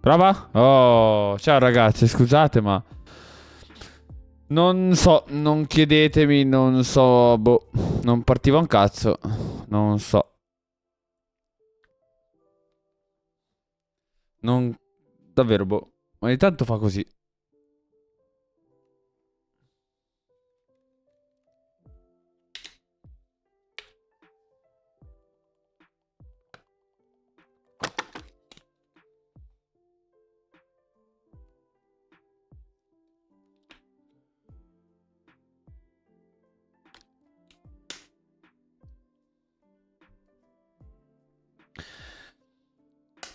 Prova? Oh, ciao ragazzi, scusate, ma non so, non chiedetemi, non so, boh, non partiva un cazzo, non so, non, davvero, boh, ogni tanto fa così.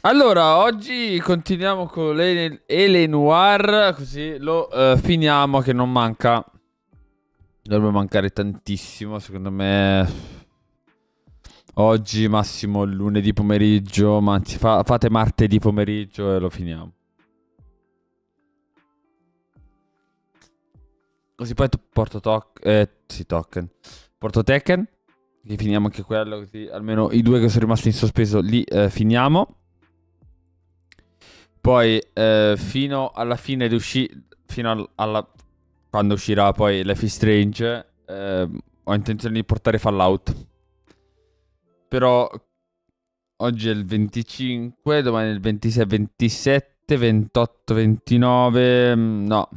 Allora, oggi continuiamo con L.A Noire, così lo finiamo che non manca, dovrebbe mancare tantissimo, secondo me. Oggi massimo lunedì pomeriggio, ma anzi fate martedì pomeriggio e lo finiamo. Così poi porto sì, token. Porto Tekken, che finiamo anche quello, così almeno i due che sono rimasti in sospeso li finiamo. Poi fino alla fine di quando uscirà poi Life is Strange, ho intenzione di portare Fallout. Però oggi è il 25, domani è il 26, 27, 28, 29. No.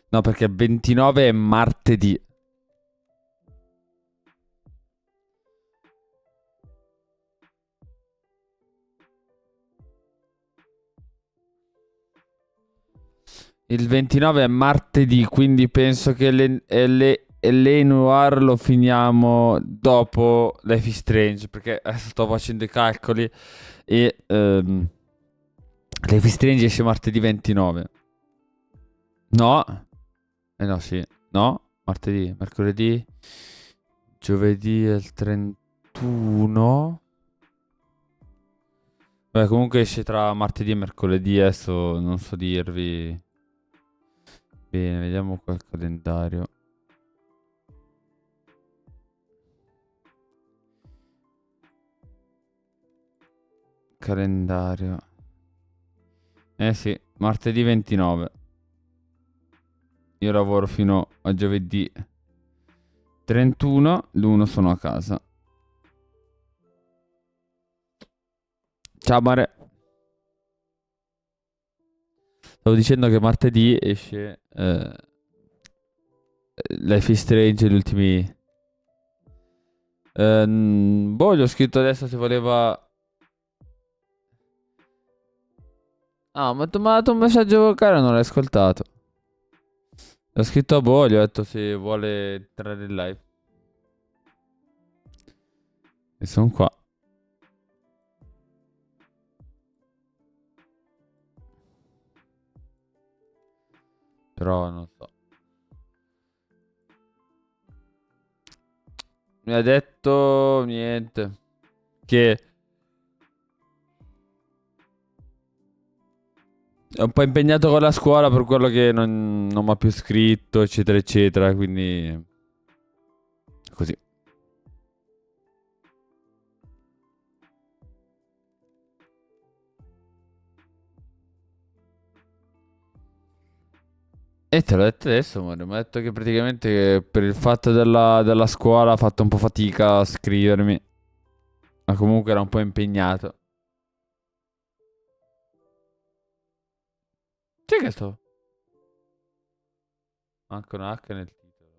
No, perché il 29 è martedì. Il 29 è martedì, quindi penso che L.A Noire lo finiamo dopo Life is Strange, perché adesso sto facendo i calcoli e Life is Strange esce martedì 29. No? Eh no, sì. No? Martedì, mercoledì, giovedì è il 31. Beh, comunque esce tra martedì e mercoledì, adesso non so dirvi. Bene, vediamo qua il calendario. Calendario. Eh sì, martedì 29. Io lavoro fino a giovedì 31, l'1 sono a casa. Ciao Mare. Stavo dicendo che martedì esce Life is Strange, gli ultimi. Boh, gli ho scritto adesso se voleva. Ah, ma ti ho mandato un messaggio vocale, non l'hai ascoltato. L'ho scritto a Boh, gli ho detto se vuole entrare in live. E sono qua. Però non so. Mi ha detto niente. Che è un po' impegnato con la scuola per quello che non mi ha più scritto, eccetera, eccetera. Quindi così. E te l'ho detto adesso, amore. Mi ha detto che praticamente per il fatto della scuola ha fatto un po' fatica a scrivermi. Ma comunque era un po' impegnato. C'è che sto? Manca una H nel titolo.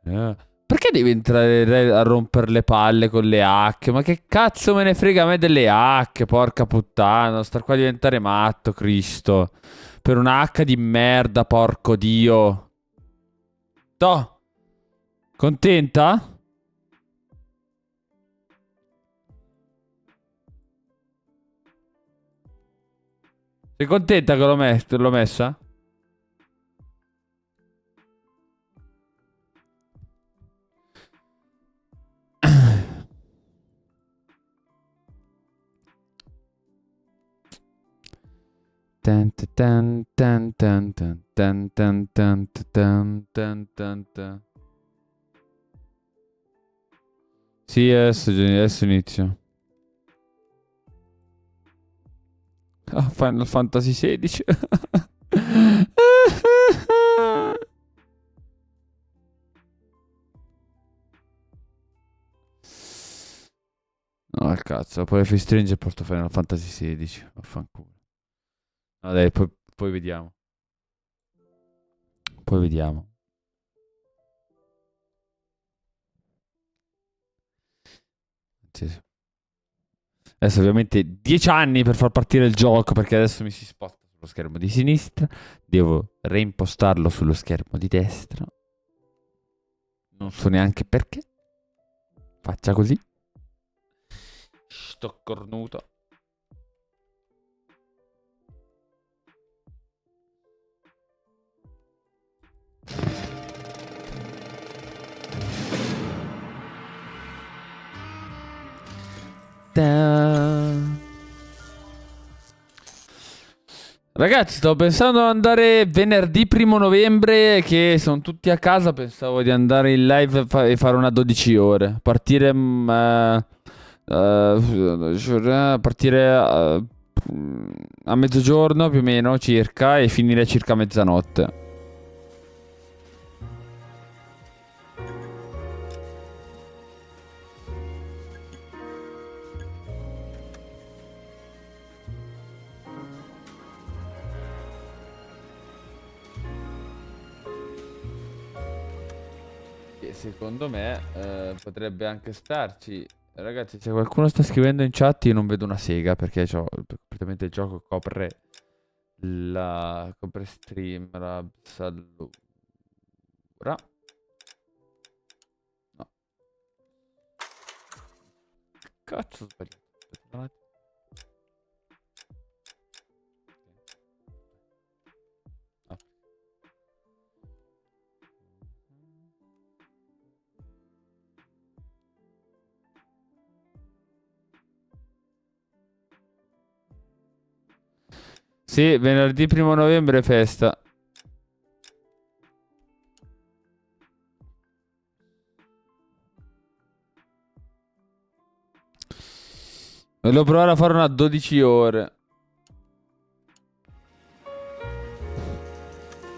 Eh. Perché devi entrare a rompere le palle con le H? Ma che cazzo me ne frega a me delle H? Porca puttana, star qua a diventare matto, Cristo. Per una H di merda, porco Dio. Toh, contenta? Sei contenta che l'ho messa? Tan, tan, tan, tan, tan, tan, tan, tan, tan, tan, tan, tan. Sì, adesso inizio. Final Fantasy XVI. No, al cazzo. Poi Free Stranger porto Final Fantasy XVI. Vaffanculo. No, dai, poi vediamo. Poi vediamo. Sì, sì. Adesso ovviamente 10 anni per far partire il gioco, perché adesso mi si sposta sullo schermo di sinistra. Devo reimpostarlo sullo schermo di destra. Non so neanche perché. Faccia così. Sto cornuto. Ragazzi, stavo pensando di andare venerdì 1 novembre, che sono tutti a casa. Pensavo di andare in live e fare una 12 ore. Partire a mezzogiorno più o meno circa e finire circa a mezzanotte. E secondo me potrebbe anche starci. Ragazzi, se qualcuno sta scrivendo in chat, io non vedo una sega perché completamente il gioco copre copre stream, allora. No. Cazzo, ho sbagliato. Aspetta un attimo. Ah. Sì, venerdì 1 novembre è festa. Volevo provare a fare una 12 ore.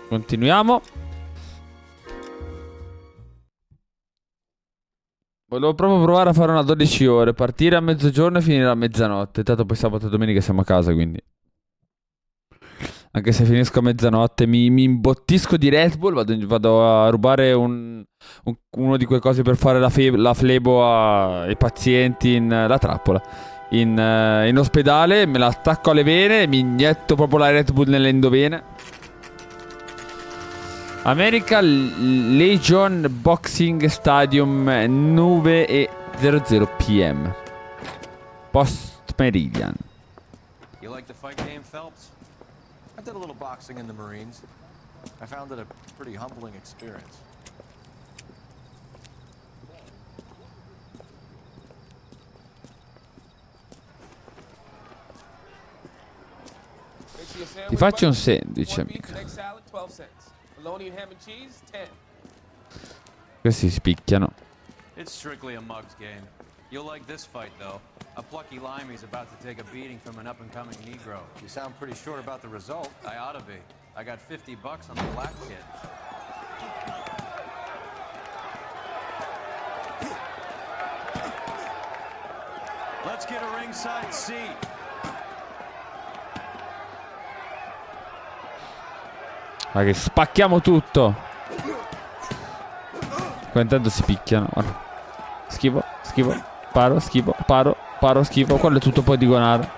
Continuiamo. Volevo proprio provare a fare una 12 ore. Partire a mezzogiorno e finire a mezzanotte. Tanto poi sabato e domenica siamo a casa, quindi. Anche se finisco a mezzanotte, mi imbottisco di Red Bull. Vado a rubare uno di quei cosi per fare la flebo ai pazienti la trappola. In ospedale, me la attacco alle vene e mi inietto proprio la Red Bull nelle endovene. America Legion Boxing Stadium 9:00 PM. Post Meridian. You like the fight game, Phelps? I did a little boxing in the Marines. I found it a pretty humbling experience. Ti faccio un sandwich, amico. Questi spicchiano. It's strictly a mugs game. You'll like this fight, though. A plucky limey's about to take a beating from an up-and-coming Negro. You sound pretty sure about the result. I ought to be. I got $50 on the black kid. Let's get a ringside seat. Ma che spacchiamo tutto. Qua intanto si picchiano. Guarda. Schifo, schifo. Paro, schifo, paro, schifo. Quello è tutto poligonare.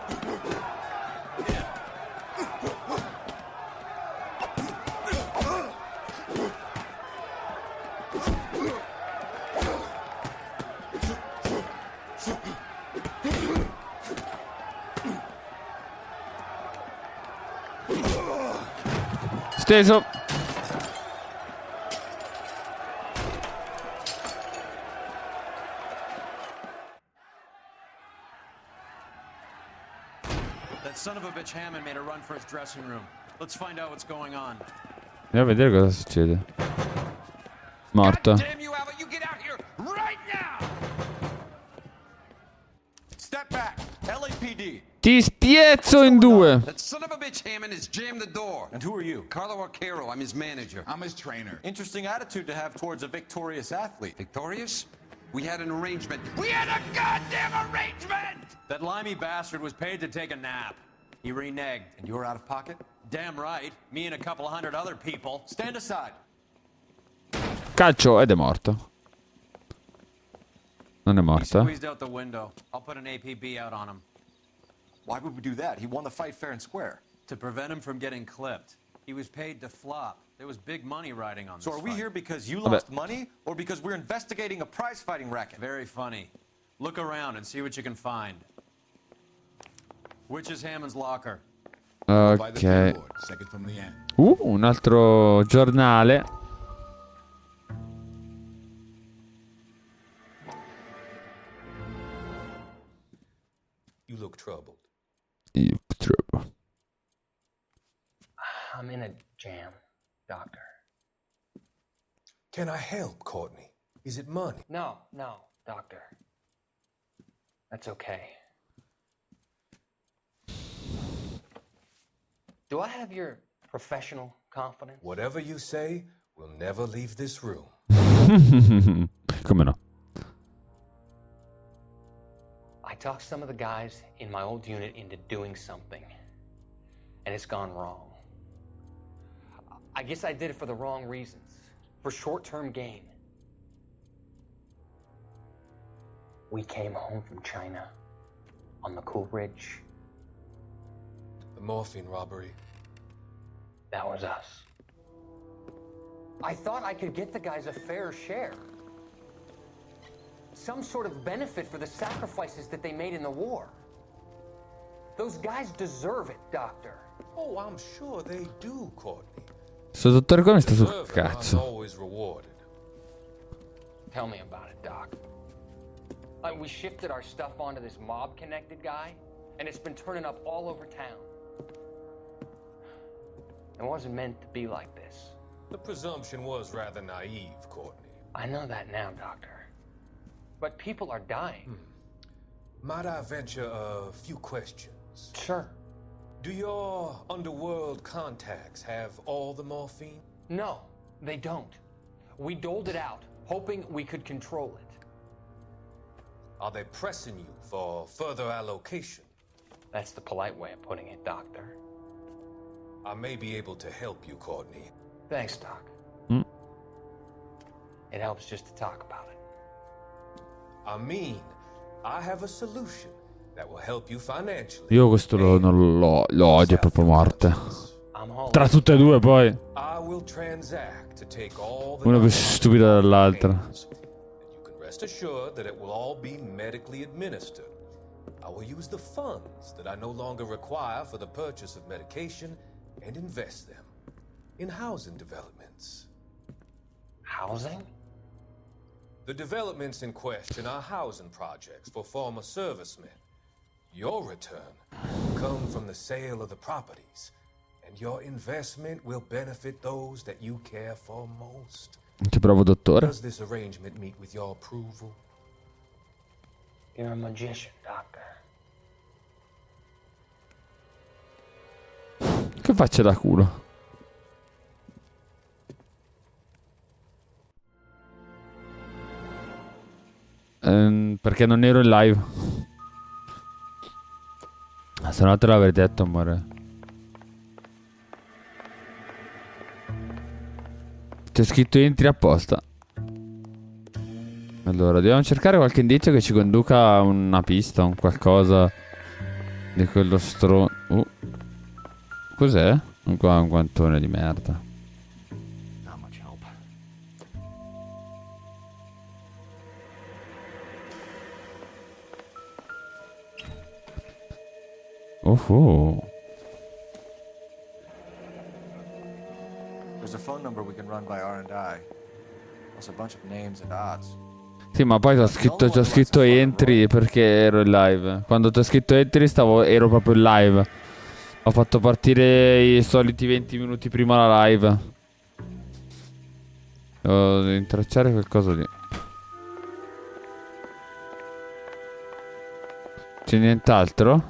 Steso. That son of a bitch Hammond made a run for his dressing room. Let's find out what's going on. Andiamo a vedere cosa succede. Morto. Step back. LAPD. Ti spiezzo in due. That son of a bitch Hammond has jammed the door. And who are you? Carlo Arcaro. I'm his manager. I'm his trainer. Interesting attitude to have towards a victorious athlete. Victorious? We had an arrangement. We had a goddamn arrangement! That limey bastard was paid to take a nap. He reneged. And you were out of pocket? Damn right. Me and a couple hundred other people. Stand aside. Calcio ed è morto. Non è He morta? squeezed out the window. I'll put an APB out on him. Why would we do that? He won the fight fair and square. To prevent him from getting clipped. He was paid to flop. There was big money riding on this. So are we here because you lost money or because we're investigating a prize fighting racket? Very funny. Look around and see what you can find. Which is Hammond's locker? Ok. Un altro giornale. You look troubled. I'm in a jam, Doctor. Can I help, Courtney? Is it money? No, Doctor. That's okay. Do I have your professional confidence? Whatever you say, we'll never leave this room. Come no? I talked some of the guys in my old unit into doing something, and it's gone wrong. I guess I did it for the wrong reasons, for short-term gain. We came home from China on the Cool Ridge. The morphine robbery. That was us. I thought I could get the guys a fair share. Some sort of benefit for the sacrifices that they made in the war. Those guys deserve it, Doctor. Oh, I'm sure they do, Courtney. Sto dottor Gone sta sul Deserving cazzo. always rewarded. Tell me about it, Doc. We shifted our stuff onto this mob-connected guy, and it's been turning up all over town. It wasn't meant to be like this. The presumption was rather naive, Courtney. I know that now, Doctor. But people are dying. Might I venture a few questions? Sure. Do your underworld contacts have all the morphine? No, they don't. We doled it out, hoping we could control it. Are they pressing you for further allocation? That's the polite way of putting it, Doctor. I may be able to help you, Courtney. Thanks, Doc. It helps just to talk about it. I mean, I have a solution that will help you financially. Io questo non lo odio proprio a morte. I'm all Tra tutte e due poi. I will transact to take all the Una più stupida dell'altra. payments, and you can rest assured that it will all be medically administered. I will use the funds that I no longer require for the purchase of medication and invest them in housing developments. Housing? The developments in question are housing projects for former servicemen. Your return will come from the sale of the properties, and your investment will benefit those that you care for most. Che bravo dottore. Does this arrangement meet with your approval? You're a magician, Doctor. Che faccia da culo. Perché non ero in live. Se no te l'avrei detto, amore. C'è scritto entri apposta. Allora, dobbiamo cercare qualche indizio che ci conduca a una pista, un qualcosa di quello Cos'è? Un guantone di merda. Not much help. Oh. There's a phone number we can run by R&I. Plus a bunch of names and odds. Sì, ma poi c'ho scritto entri perché ero in live. Quando ti ho scritto entri ero proprio in live. Ho fatto partire i soliti 20 minuti prima la live. Devo intracciare qualcosa di... C'è nient'altro?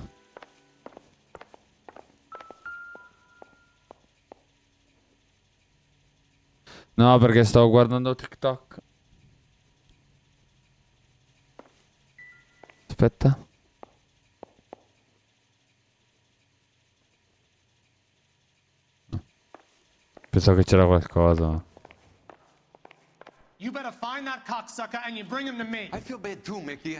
No, perché stavo guardando TikTok. Aspetta. Pensavo che c'era qualcosa. You better find that cocksucker and you bring him to me. I feel bad too, Mickey.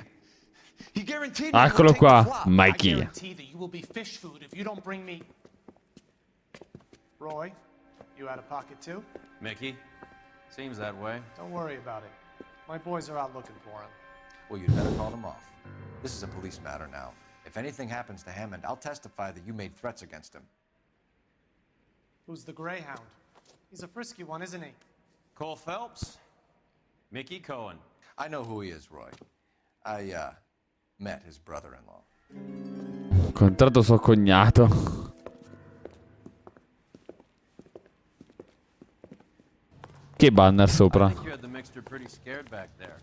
He guaranteed me he Eccolo would take the qua, flop. I Mikey. guarantee that you will be fish food if you don't bring me. Roy, you out of pocket too? Mickey, seems that way. Don't worry about it. My boys are out looking for him. Well, you'd better call them off. This is a police matter now. If anything happens to Hammond, I'll testify that you made threats against him. Who's the Greyhound? He's a frisky one, isn't he? Cole Phelps? Mickey Cohen. I know who he is, Roy. I, met his brother-in-law. Ho incontrato suo cognato. Che banner I sopra? think you had the mixture pretty scared back there.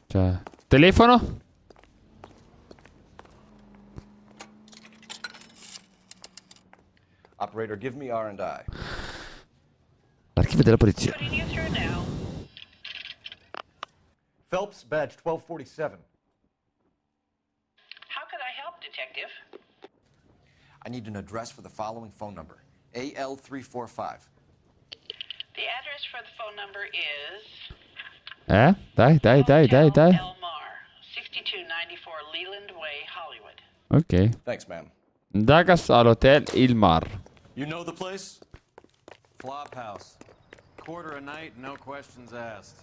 Cioè, telefono? Operator, give me R&I. L'archivio della polizia. Putting you through now. Phelps, badge 1247. How can I help, Detective? I need an address for the following phone number. AL345. The address for the phone number is Dai. Hotel L.A Noire, 6294 Leland Way, Hollywood. Ok. Thanks, ma'am. Dagas all'hotel Il Mar. You know the place? Flophouse. Quarter a night, no questions asked.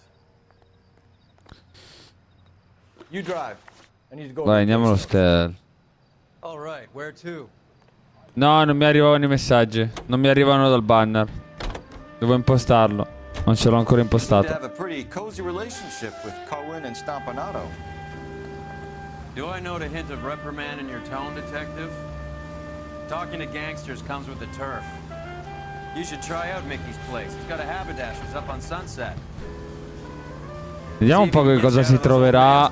You drive. I need to go. Vai, andiamo all'hotel. All right, where to? No, non mi arrivavano i messaggi. Non mi arrivano dal banner. Devo impostarlo. Non ce l'ho ancora You impostato. have a pretty cozy relationship with Cohen and Stompanato. Do I note a hint of reprimand in your tone, Detective? Talking to gangsters comes with the turf. You should try out Mickey's place. It's got a haberdasher's up on Sunset. Vediamo un po' che cosa si troverà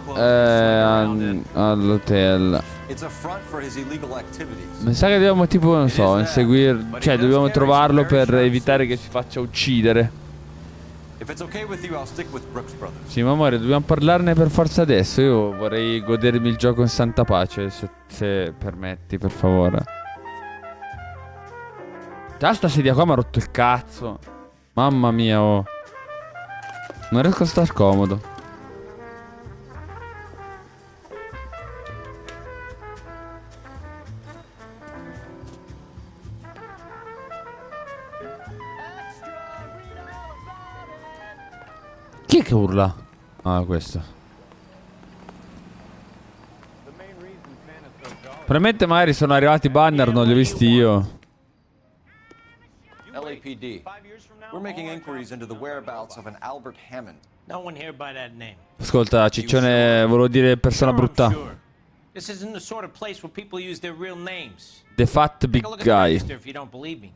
all'hotel. It's a front for his illegal activities. Mi sa che dobbiamo tipo, non so, inseguire. Cioè, dobbiamo trovarlo per evitare che si faccia uccidere. If it's okay with you, I'll stick with Brooks Brothers. Sì, ma amore, dobbiamo parlarne per forza adesso. Io vorrei godermi il gioco in santa pace, se permetti, per favore. Già sta sedia qua mi ha rotto il cazzo. Mamma mia, oh. Non riesco a star comodo. Chi è che urla? Ah, questo. Probabilmente magari sono arrivati i banner, non li ho visti io. LAPD. We're making inquiries into the whereabouts of an Albert Hammond. No one here by that name. Ascolta, Ciccione, volevo dire persona brutta. This isn't the sort of place where people use their real names. The fat Take big a look at the guy. register if you don't believe me.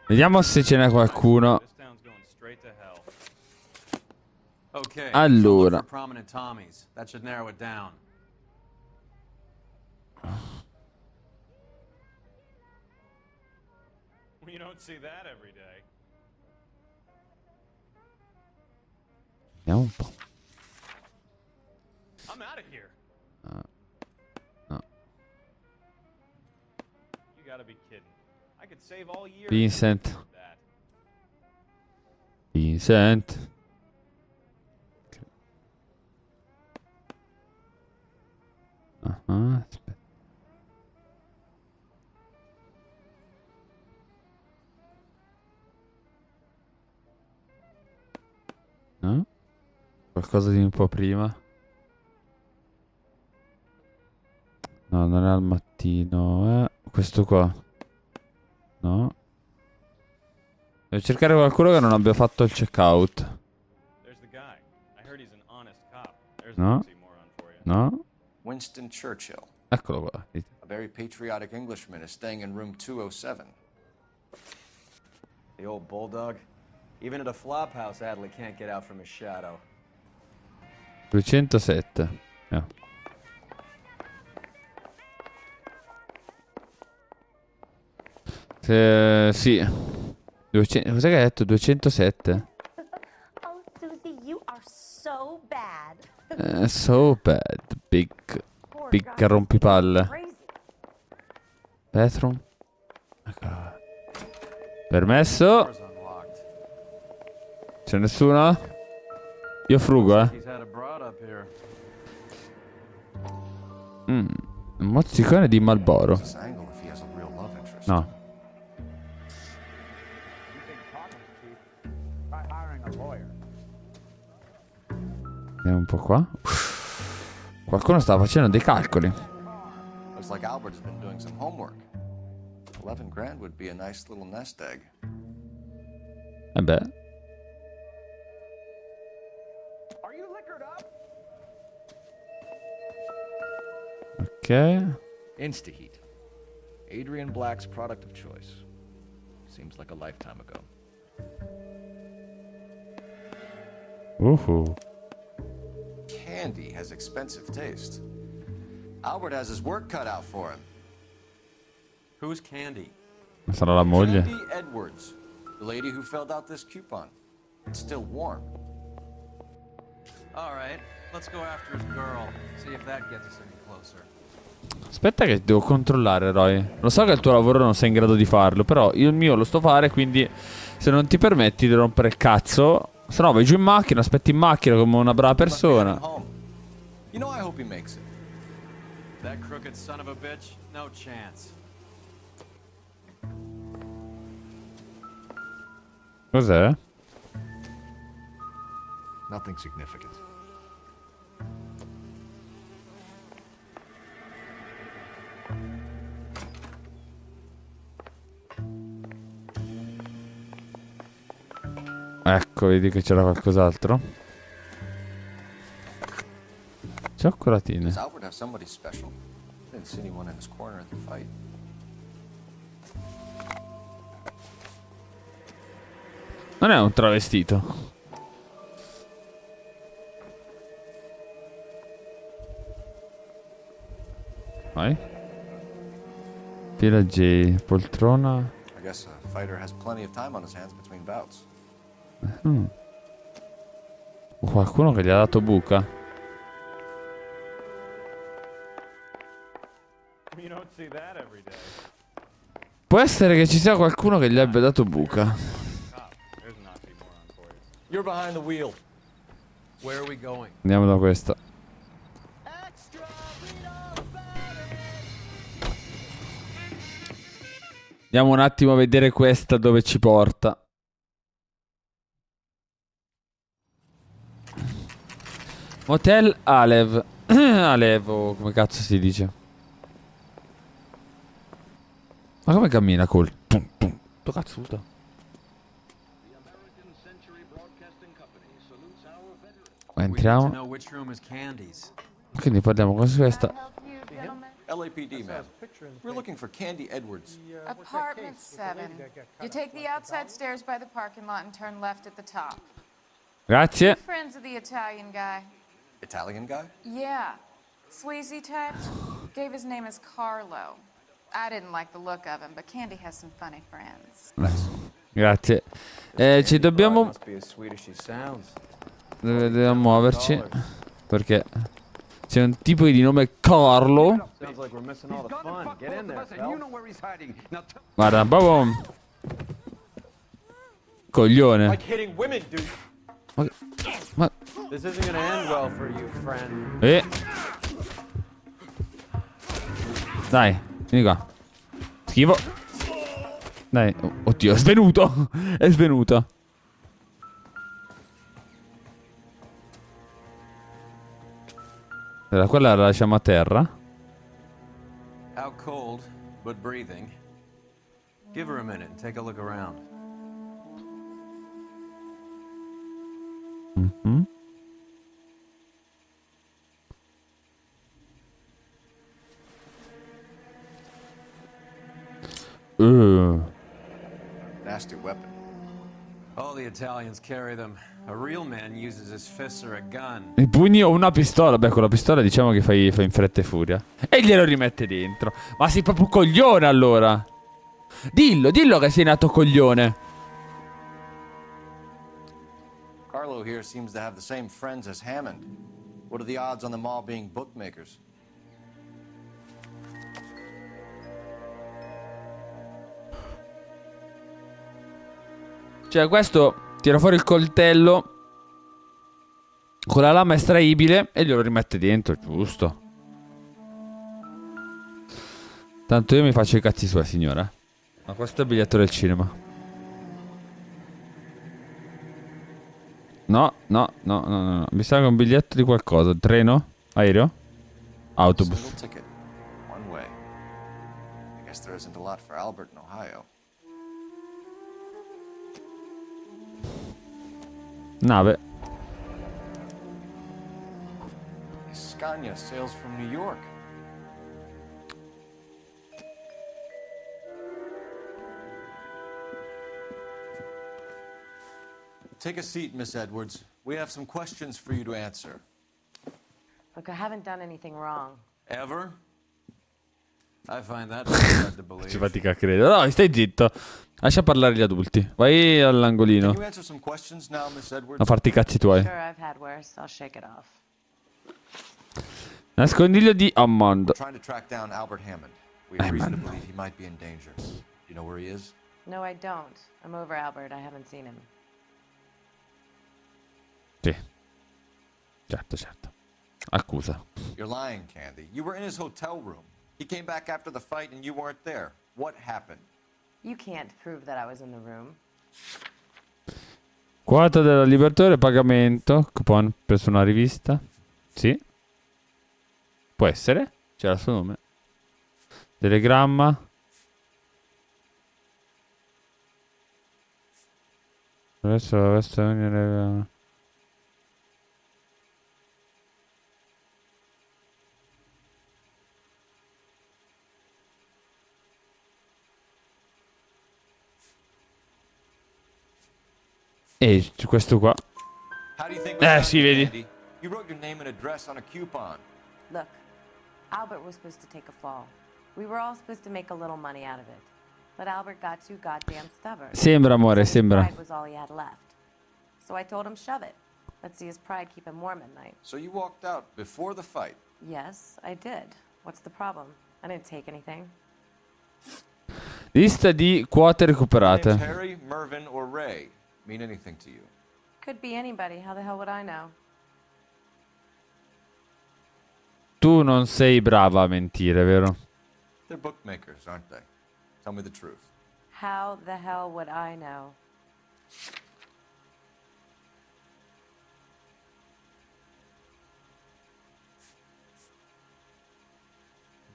Vediamo se ce n'è qualcuno. This town's going straight to hell. Okay. Allora. so look for prominent Tommies. That should narrow it down. You don't see that every day. Vediamo un po'. I'm out of here. No. You gotta be kidding. I could save all year. Vincent. That. Vincent. Aspetta. No? Qualcosa di un po' prima. No, non è al mattino. Questo qua. No. Devo cercare qualcuno che non abbia fatto il checkout. There's the guy. I heard he's an honest cop. There's No. an oxymoron for you. No? Winston Churchill. Eccolo qua. A very patriotic Englishman is staying in room 207. The old bulldog? Even at a flop house, Adley can't get out from his shadow. 207. Sì. 200, cos'è che hai detto? 207? Oh, Susie, you are so bad. So bad. Big rompipalle. Bathroom. Permesso. Door's unlocked. C'è nessuno? Io frugo, He's had a broad up here. Un mozzicone di Marlboro. This angle if he has a real love interest. No. Vediamo un po' qua. Qualcuno sta facendo dei calcoli. Looks like Albert has been doing some homework. 11 grand would be a nice little nest egg. E beh. Ok. Instaheat. Adrian Black's product of choice. Seems like a lifetime ago. Candy has expensive taste. Albert has his work cut out for him. Who's Candy? Sarà la moglie. Candy Edwards, the lady who filled out this coupon. It's still warm. All right, let's go after his girl. See if that gets us any closer. Aspetta che devo controllare, Roy. Lo so che il tuo lavoro non sei in grado di farlo, però io il mio lo sto fare, quindi se non ti permetti di rompere il cazzo, se no vai giù in macchina, aspetti in macchina come una brava persona. You know I hope he makes it. That crooked son of a bitch, no chance. Cos'è? Nothing significant. Ecco, vedi che c'era qualcos'altro. Cioccolatine. Does Albert have somebody special? Didn't see anyone in his corner at the fight. Non è un travestito. Vai. Fila J, poltrona. I guess a fighter has plenty of time on his hands between bouts. Qualcuno che gli ha dato buca. You don't see that every day. Può essere che ci sia qualcuno che gli abbia dato buca. There's an oxymoron for you. You're behind the wheel. Where are we going? Andiamo da questa. Andiamo un attimo a vedere questa dove ci porta. Motel Alev. Alev, o come cazzo si dice. Ma come cammina Cole? Pum, pum. Sto cazzuto. Ma We need to entriamo. know which room is Candy's. Quindi parliamo con questa. LAPD, ma'am. We're looking for Candy Edwards. Apartment 7. You take the outside stairs by the parking lot and turn left at the top. Grazie. Friends of the Italian guy. Italian guy? Yeah. Sleazy type. Gave his name as Carlo. I didn't like the look of him, but Candy has some funny friends. Grazie. Ci dobbiamo. Must be as Swedish as sounds. Dobbiamo muoverci. Perché c'è un tipo di nome Carlo. Sounds like we're missing all the fun. Get in there, pal. Guarda, proprio. Coglione. Like hitting women, dude. Ma. This isn't gonna end well for you, friend. Dai, vieni qua. Schifo. Dai. Oddio, è svenuto. È svenuto. Allora, quella la lasciamo a terra. Out cold, but breathing. Give her a minute and take a look around. Mhm. Nasty weapon. All the Italians carry them. A real man uses his fists or a gun. I pugni o una pistola. Beh, con la pistola diciamo che fai in fretta e furia. E glielo rimette dentro. Ma sei proprio coglione allora. Dillo che sei nato coglione. Carlo here seems to have the same friends as Hammond. What are the odds on them all being bookmakers? Cioè, questo tira fuori il coltello con la lama estraibile e glielo rimette dentro, giusto. Tanto io mi faccio i cazzi suoi, signora. Ma questo è il biglietto del cinema. No. Mi sa che è un biglietto di qualcosa. Treno? Aereo? Autobus. Single ticket, one way. I guess there isn't a lot for Albert in Ohio. Nave. Scania sails from New York. Take a seat, Miss Edwards. We have some questions for you to answer. Look, I haven't done anything wrong. Ever? I find that hard to believe. Ci fatica a credere. No, stai zitto. Lascia parlare gli adulti. Vai all'angolino Can you answer some questions now, Miss Edwards? a farti i cazzi tuoi. Sure, I've had worse. I'll shake it off. Nascondiglio di Hammond. We're trying to track down Albert Hammond. We have reason to believe he might be in danger. Do you know where he is? No, I don't. I'm over Albert. I haven't seen him. Sì. Certo. Accusa. You're lying, Candy. You were in his hotel room. He came back after the fight and you weren't there. What happened? You can't prove that I was in the room. Quota della Libertore, pagamento. Coupon presso una rivista. Sì. Può essere. C'era il suo nome. Telegramma. Adesso e questo qua. How do you think we found Sì, you, vedi. Candy? You wrote your name and address on a coupon. Look, Albert was supposed to take a fall. We were all supposed to make a little money out of it. But Albert got too goddamn stubborn. Sembra, amore, His sembra. pride was all he had left. So I told him shove it. Let's see his pride keep him warm at night. So you walked out before the fight. Yes, I did. What's the problem? I didn't take anything. Lista di quote Names recuperate. Harry, Mervyn, or Ray mean anything to you? Could be anybody. How the hell would I know? Tu non sei brava a mentire, vero? They're bookmakers, aren't they? Tell me the truth. How the hell would I know?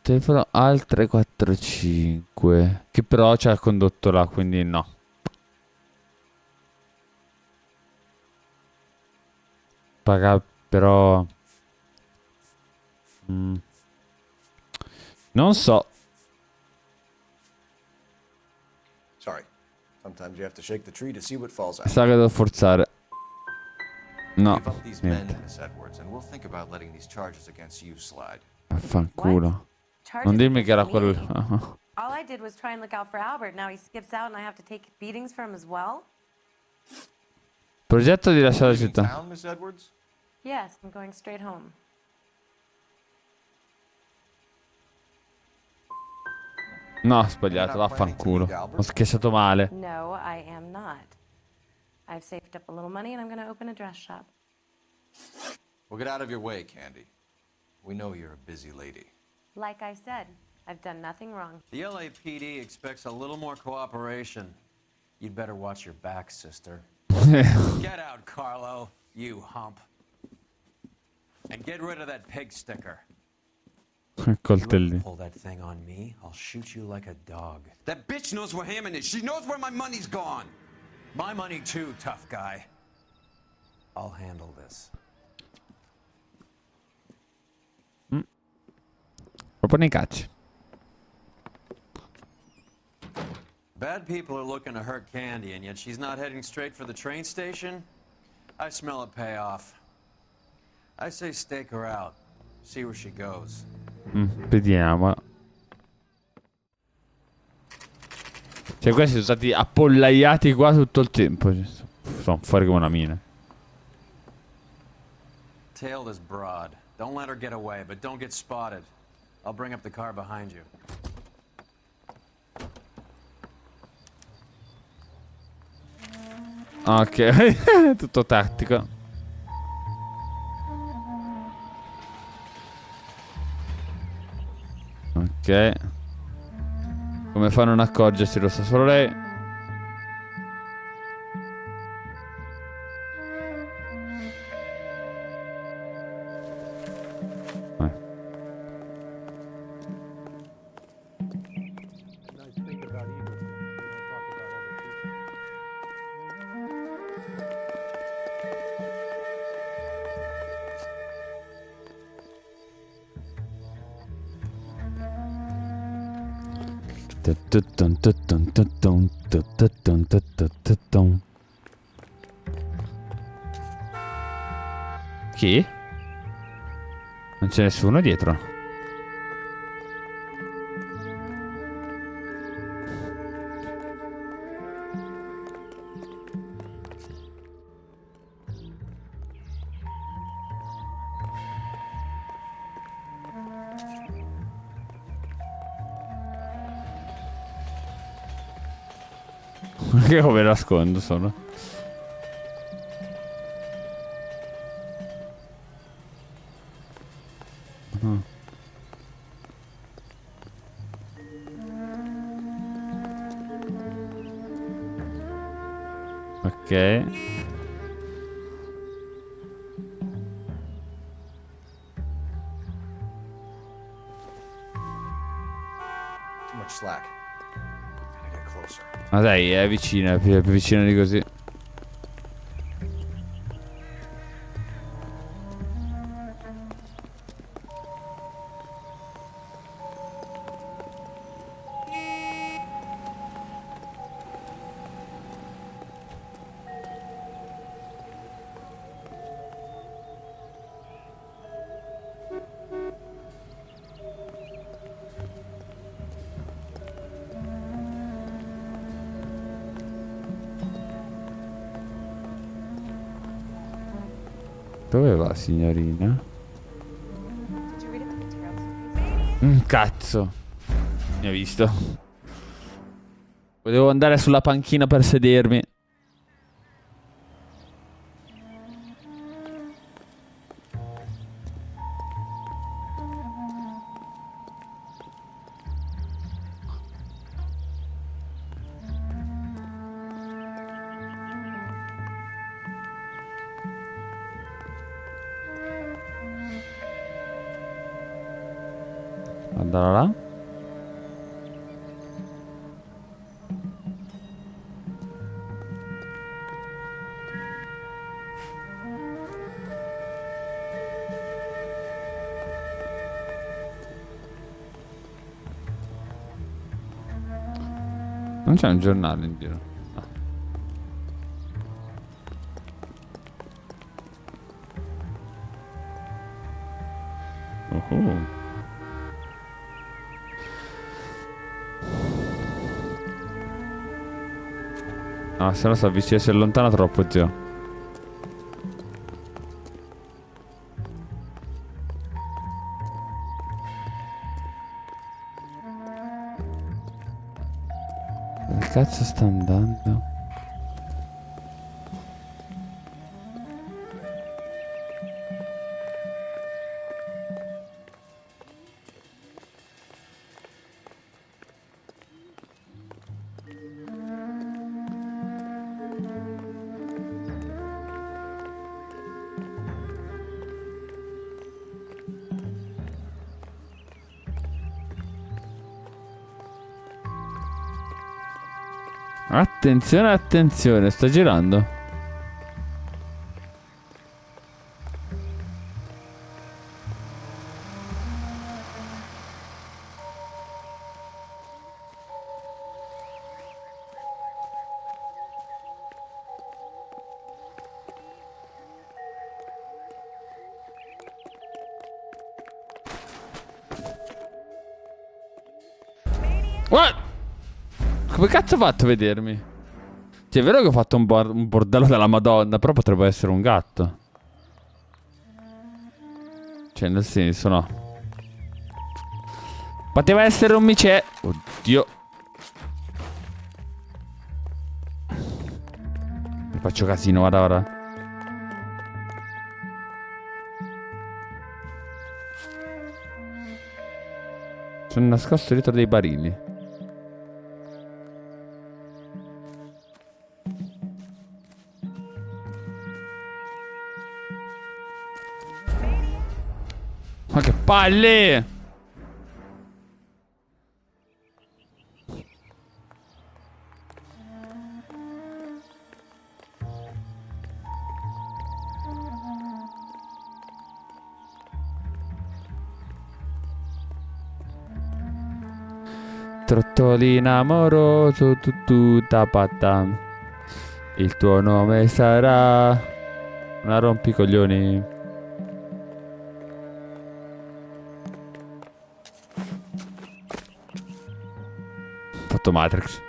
Telefono al 345. Che però ci ha condotto là, quindi no. Paga però. Non so. Sorry. Sometimes you have to shake the tree to see what falls out. Sa che devo forzare. No. Give up these men, Niente. Miss Edwards, and we'll think about letting these charges against you slide. Affanculo. Charges Non dirmi che era against me? quello. All I did was try and look out for Albert. Now he skips out and I have to take beatings for him as well? Progetto di lasciare la Leaving città. town, Miss Edwards? Yes, I'm going straight home. No, ho sbagliato, vaffanculo. Ho schiacciato male. No, I am not. I've saved up a little money and I'm going to open a dress shop. We'll get out of your way, Candy. We know you're a busy lady. Like I said, I've done nothing wrong. The LAPD expects a little more cooperation. You'd better watch your back, sister. Get out, Carlo, you hump. And get rid of that pig sticker. Coltelli. Pull that thing on me, I'll shoot you like a dog. That bitch knows where Hammond is. She knows where my money's gone. My money too, tough guy. I'll handle this. Proprio nei cazzi. Bad people are looking to hurt Candy, and yet she's not heading straight for the train station? I smell a payoff. I say stake her out. See where she goes. Vediamo. Cioè questi sono stati appollaiati qua tutto il tempo. Sono fuori come una mina. Tail this broad. Don't let her get away, but don't get spotted. I'll bring up the car behind you. Ok, tutto tattico. Ok. Come fa a non accorgersi, lo sa solo lei. Chi? Non c'è nessuno dietro. Che come nascondo sono. Ok. Too much slack. Gotta get closer. Ma dai, è vicina, è più vicina di così. Dove va, signorina? Cazzo. Mi ha visto. Volevo andare sulla panchina per sedermi. Andare là. Non c'è un giornale in giro. No. Ah, se no si avvicina, si allontana troppo, zio. Dove cazzo sta andando? Attenzione, attenzione, sta girando. What? Come cazzo ho fatto a vedermi? Cioè, è vero che ho fatto un bordello della Madonna, però potrebbe essere un gatto. Cioè, nel senso, no. Poteva essere un mice... Oddio. Faccio casino, guarda ora. Sono nascosto dietro dei barili. Ma che palle! Trottolina amoroso, tapata. Il tuo nome sarà una rompicoglioni. Fatto Matrix.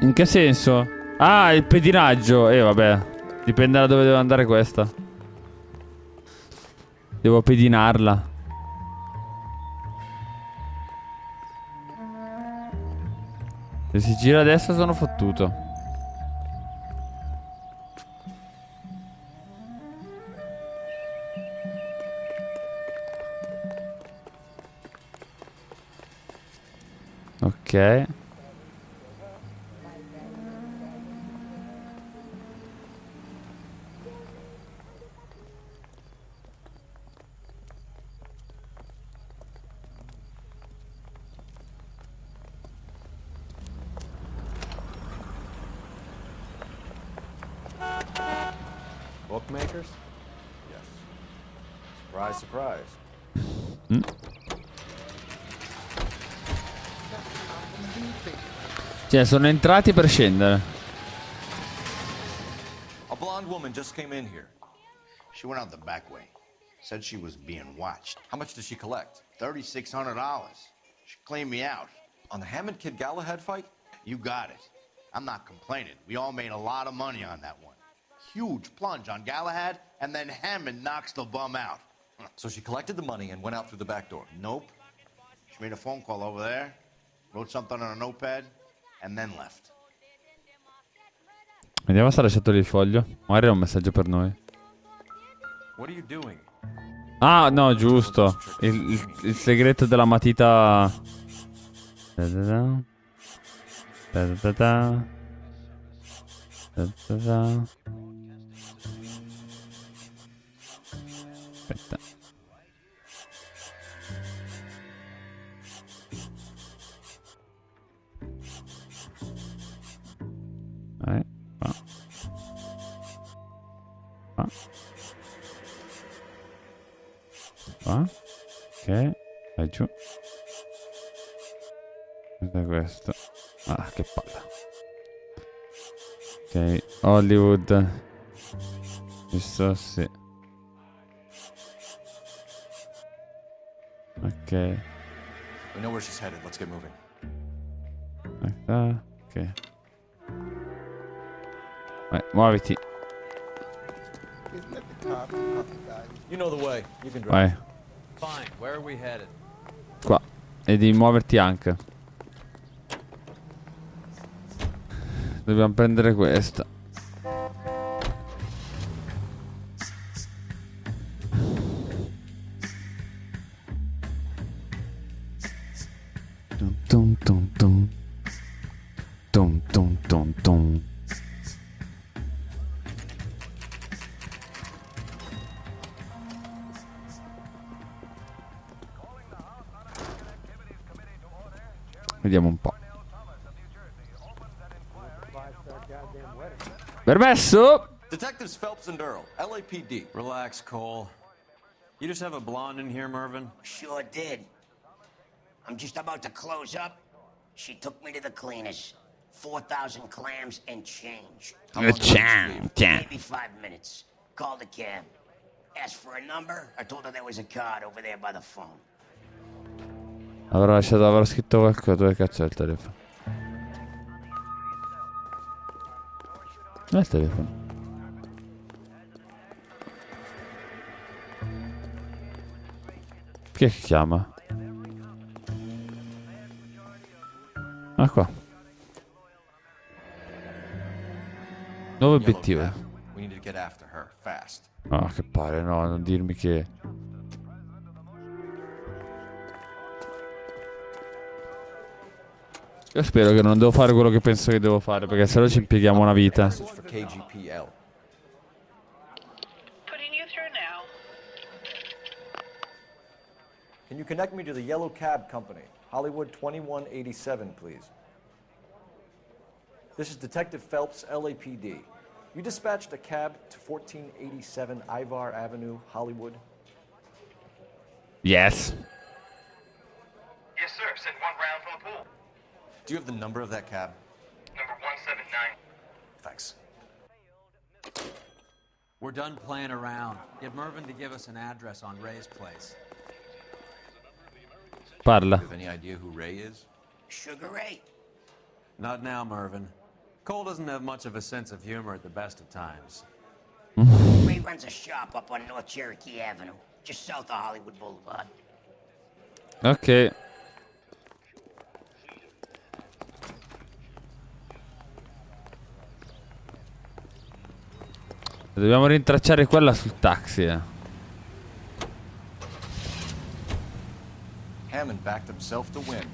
In che senso? Ah, il pedinaggio. Vabbè. Dipende da dove deve andare questa. Devo pedinarla. Se si gira a destra sono fottuto. Ok. Bookmakers? Yes. Surprise, surprise. Cioè, sono entrati per scendere. A blonde woman just came in here. She went out the back way. Said she was being watched. How much did she collect? $3,600. She cleaned me out. On the Hammond Kid Galahad fight? You got it. I'm not complaining. We all made a lot of money on that one. Huge plunge on Galahad, and then Hammond knocks the bum out. So she collected the money and went out through the back door? Nope. She made a phone call over there, wrote something on a notepad, and then left. Vediamo se ha lasciato lì il foglio. Magari è un messaggio per noi. What are you doing? Ah, no, giusto. Il segreto della matita. Aspetta. Qua. Qua. Qua. Ok. Vai giù. Cos'è questo? Ah, che palla. Ok, Hollywood. Questo sì. Ok. We know where she's headed. Let's get moving. Ok. Vai, muoviti. You know the way. You can drive. Vai. Fine. Where are we headed? Qua. E devi muoverti anche. Dobbiamo prendere questa. Tum tum tum. Tum tum tum tum. Vediamo un po'. Permesso? Detectives Phelps and Earl, LAPD. Relax, Cole. You just have a blonde in here, Mervyn? Sure did. I'm just about to close up. She took me to the cleaners. 4,000 clams and change. Maybe 5 minutes. Called a cab. Asked for a number. I told her there was a card over there by the phone. Avrà scritto qualcosa. Dove cazzo è il telefono? Dov'è il telefono? Chi è che chiama? Ah, qua. Nuovo obiettivo. We need to get after her fast. Ah, che palle, no, non dirmi che... Io spero che non devo fare quello che penso che devo fare, perché sennò ci impieghiamo una vita. KGPL. Putting you through now. Can you connect me to the Yellow Cab Company? Hollywood 2187, please. This is Detective Phelps, LAPD. You dispatched a cab to 1487 Ivar Avenue, Hollywood? Yes. Yes, sir. Send one round from the pool. Do you have the number of that cab? Number 179. Thanks. We're done playing around. Get Mervyn to give us an address on Ray's place. Parla. Do you have any idea who Ray is? Sugar Ray? Not now, Mervyn. Cole doesn't have much of a sense of humor at the best of times. Ray runs a shop up on North Cherokee Avenue, just south of Hollywood Boulevard. Ok. Dobbiamo rintracciare quella sul taxi, Hammond backed himself to win.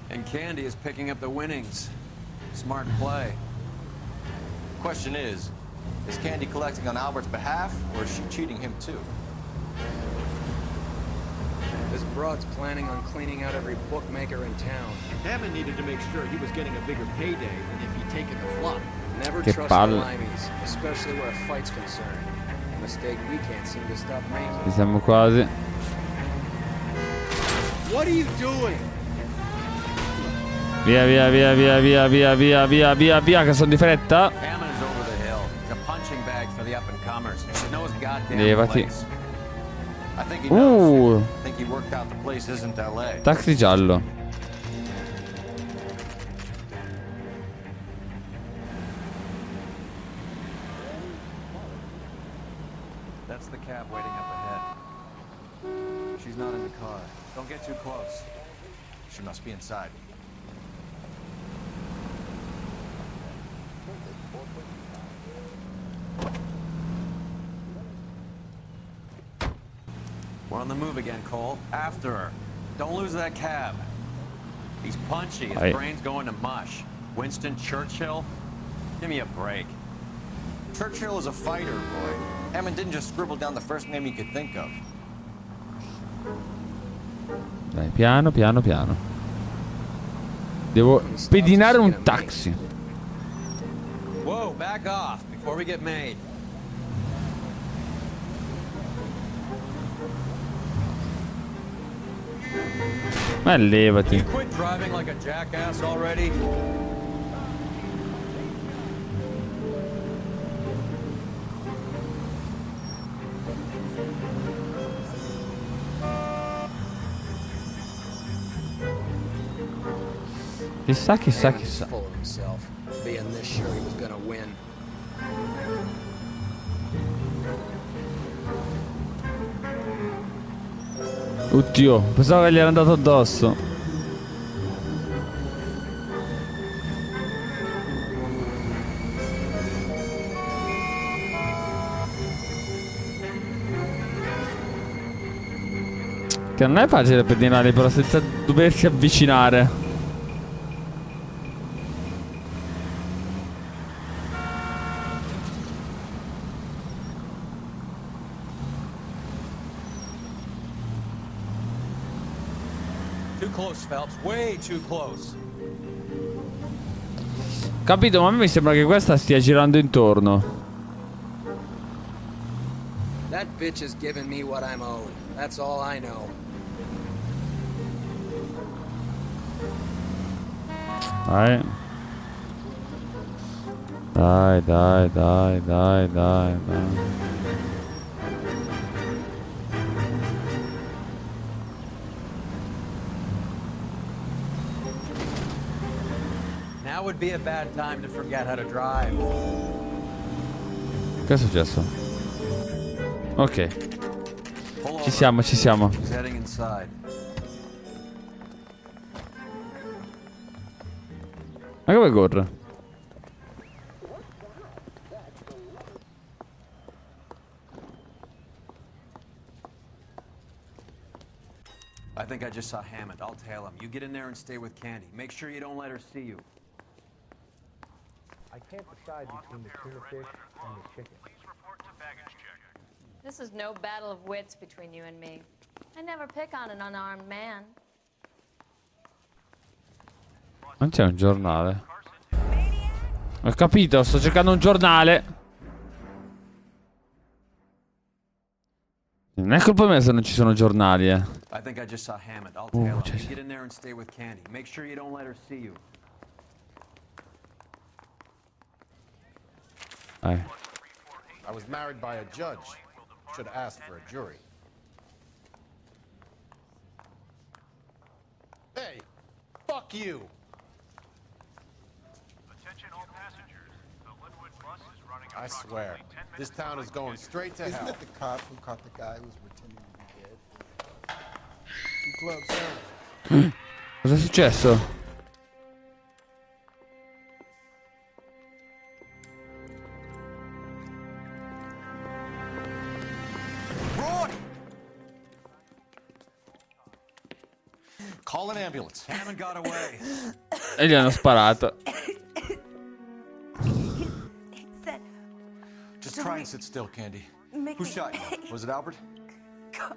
And Candy is picking up the winnings. Smart play. Question is Candy collecting on Albert's behalf, or is she cheating him too? This broad's planning on cleaning out every bookmaker in town. Hammond needed to make sure he was getting a bigger payday than if he'd taken the flop. Never Che trust palle. the limeys, especially where a fight's concerned. A mistake we can't seem to stop making. Ci siamo quasi. What are you doing? Via, via, via, via, via, via, via, via, via, via, che sono di fretta. Hammond is over the hill. He's a punching bag for the up-and-comers. She knows goddamn Levati. place. I think he knows. Uh. I think he worked out the place isn't L.A. Taxi giallo. That's the cab waiting up ahead. She's not in the car. Don't get too close. She must be inside. We're on the move again, Cole. After her. Don't lose that cab. He's punchy. His Aye. brain's going to mush. Winston Churchill? Give me a break. Churchill is a fighter, boy. Hammond didn't just scribble down the first name he could think of. Dai, piano, piano, piano. Devo pedinare un taxi. Whoa, back off before we get made. Ma levati. You quit driving like a jackass already? Chissà, chissà, Hammond is chissà. full of himself, being this sure he was gonna win. Oddio, pensavo che gli era andato addosso. Che non è facile pedinare però senza doversi avvicinare. Too close, Phelps. Way too close. Capito, ma a me mi sembra che questa stia girando intorno. That bitch is giving me what I'm owed. That's all I know. Dai. Dai. Now would be a bad time to forget how to drive. Che è successo? Ok. Ci siamo. He's heading inside. Ma come corre? I think I just saw Hammond. I'll tail him. You get in there and stay with Candy. Make sure you don't let her see you. I can't decide between the tuna fish and the chicken. This is no battle of wits between you and me. I never pick on an unarmed man. Non c'è un giornale. Ho capito, sto cercando un giornale. Non è colpa mia se non ci sono giornali, I think I just saw Hammond. I'll tail him. You get in there and stay with Candy. Make sure you don't let her see you. I was married by a judge. Should have asked for a jury. Hey, fuck you! Attention all passengers. The Linwood bus is running I swear, this town is going straight to hell. Isn't it the cop who caught the guy who was pretending to be dead? 2 clubs down. Cosa è successo? Call an ambulance. Hammond got away. E gli hanno sparato. Just try and sit still, Candy. Who shot you? Was it Albert? Car.